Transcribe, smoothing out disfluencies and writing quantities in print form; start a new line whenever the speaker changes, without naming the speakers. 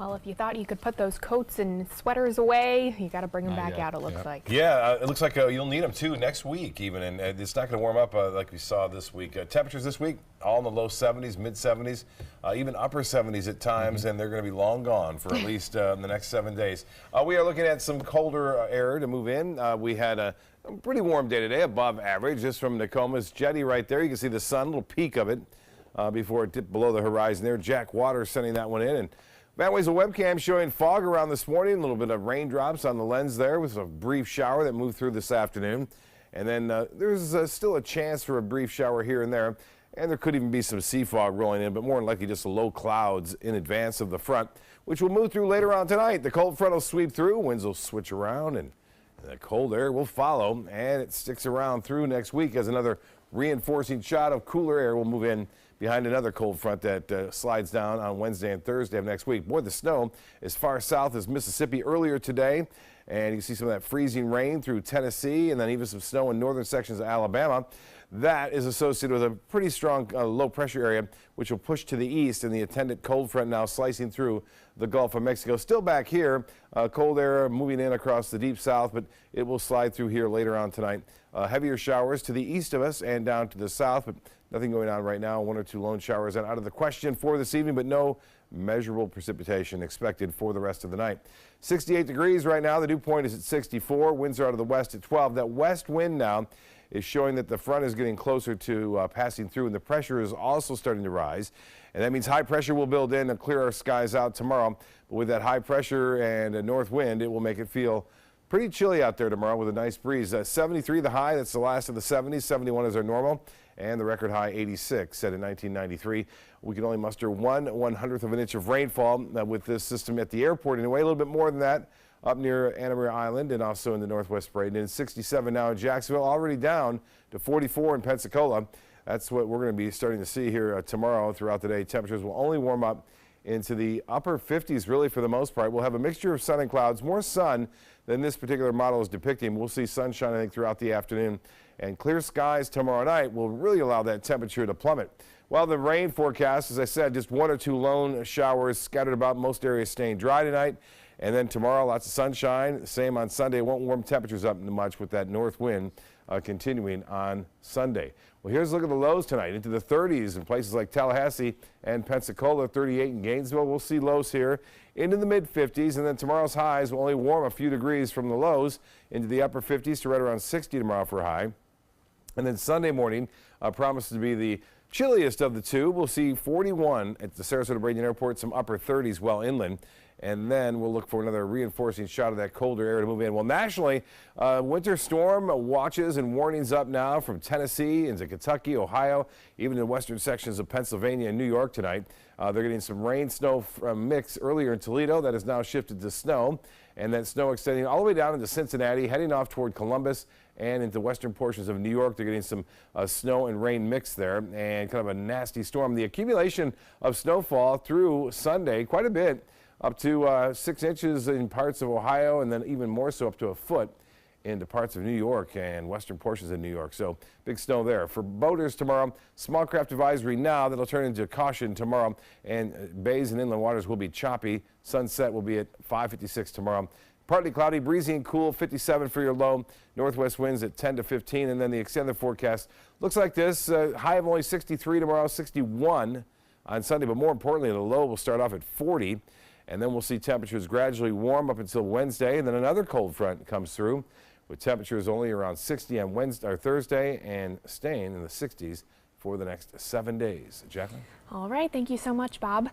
Well, if you thought you could put those coats and sweaters away, you got to bring them back out, it looks like.
Yeah, it looks like you'll need them too next week even, and it's not going to warm up like we saw this week. Temperatures this week, all in the low 70s, mid 70s, even upper 70s at times, and they're going to be long gone for at least the next 7 days. We are looking at some colder air to move in. We had a pretty warm day today, above average, just from Nokomis Jetty right there. You can see the sun, a little peak of it before it dipped below the horizon there. Jack Waters sending that one in. And Vanways a webcam showing fog around this morning, a little bit of raindrops on the lens there with a brief shower that moved through this afternoon. And then there's still a chance for a brief shower here and there. And there could even be some sea fog rolling in, but more than likely just low clouds in advance of the front, which will move through later on tonight. The cold front will sweep through, winds will switch around, and the cold air will follow. And it sticks around through next week as another reinforcing shot of cooler air will move in behind another cold front that slides down on Wednesday and Thursday of next week. Boy, the snow as far south as Mississippi earlier today, and you see some of that freezing rain through Tennessee, and then even some snow in northern sections of Alabama. That is associated with a pretty strong low pressure area, which will push to the east, and the attendant cold front now slicing through the Gulf of Mexico. Still back here, cold air moving in across the deep south, but it will slide through here later on tonight. Heavier showers to the east of us and down to the south, but nothing going on right now. 1 or 2 lone showers out of the question for this evening, but no measurable precipitation expected for the rest of the night. 68 degrees right now. The dew point is at 64. Winds are out of the west at 12. That west wind now is showing that the front is getting closer to passing through, and the pressure is also starting to rise. And that means high pressure will build in and clear our skies out tomorrow. But with that high pressure and a north wind, it will make it feel pretty chilly out there tomorrow with a nice breeze. 73 the high, that's the last of the 70s. 71 is our normal, and the record high 86 set in 1993. We can only muster 1/100th of an inch of rainfall with this system at the airport anyway. A little bit more than that up near Anna Maria Island and also in the northwest Braden. 67 now in Jacksonville, already down to 44 in Pensacola. That's what we're going to be starting to see here tomorrow throughout the day. Temperatures will only warm up into the upper 50s really for the most part. We'll have a mixture of sun and clouds, more sun than this particular model is depicting. We'll see sunshine, I think, throughout the afternoon, and clear skies tomorrow night will really allow that temperature to plummet. Well, the rain forecast, as I said, just 1 or 2 lone showers scattered about, most areas staying dry tonight. And then tomorrow, lots of sunshine. Same on Sunday. It won't warm temperatures up much with that north wind continuing on Sunday. Well, here's a look at the lows tonight. Into the 30s in places like Tallahassee and Pensacola, 38 in Gainesville. We'll see lows here into the mid-50s. And then tomorrow's highs will only warm a few degrees from the lows into the upper 50s to right around 60 tomorrow for a high. And then Sunday morning promises to be the chilliest of the two. We'll see 41 at the Sarasota-Braden Airport, some upper 30s well inland. And then we'll look for another reinforcing shot of that colder air to move in. Well, nationally, winter storm watches and warnings up now from Tennessee into Kentucky, Ohio, even in western sections of Pennsylvania and New York tonight. They're getting some rain snow mix earlier in Toledo that has now shifted to snow, and that snow extending all the way down into Cincinnati, heading off toward Columbus and into western portions of New York. They're getting some snow and rain mix there, and kind of a nasty storm. The accumulation of snowfall through Sunday, quite a bit, up to 6 inches in parts of Ohio, and then even more so up to a foot into parts of New York and western portions of New York. So big snow there. For boaters tomorrow, small craft advisory now that'll turn into caution tomorrow, and bays and inland waters will be choppy. Sunset will be at 5:56 tomorrow. Partly cloudy, breezy and cool, 57 for your low. Northwest winds at 10 to 15, and then the extended forecast looks like this. High of only 63 tomorrow, 61 on Sunday, but more importantly, the low will start off at 40. And then we'll see temperatures gradually warm up until Wednesday, and then another cold front comes through with temperatures only around 60 on Wednesday or Thursday and staying in the 60s for the next 7 days. Jacqueline?
All right. Thank you so much, Bob.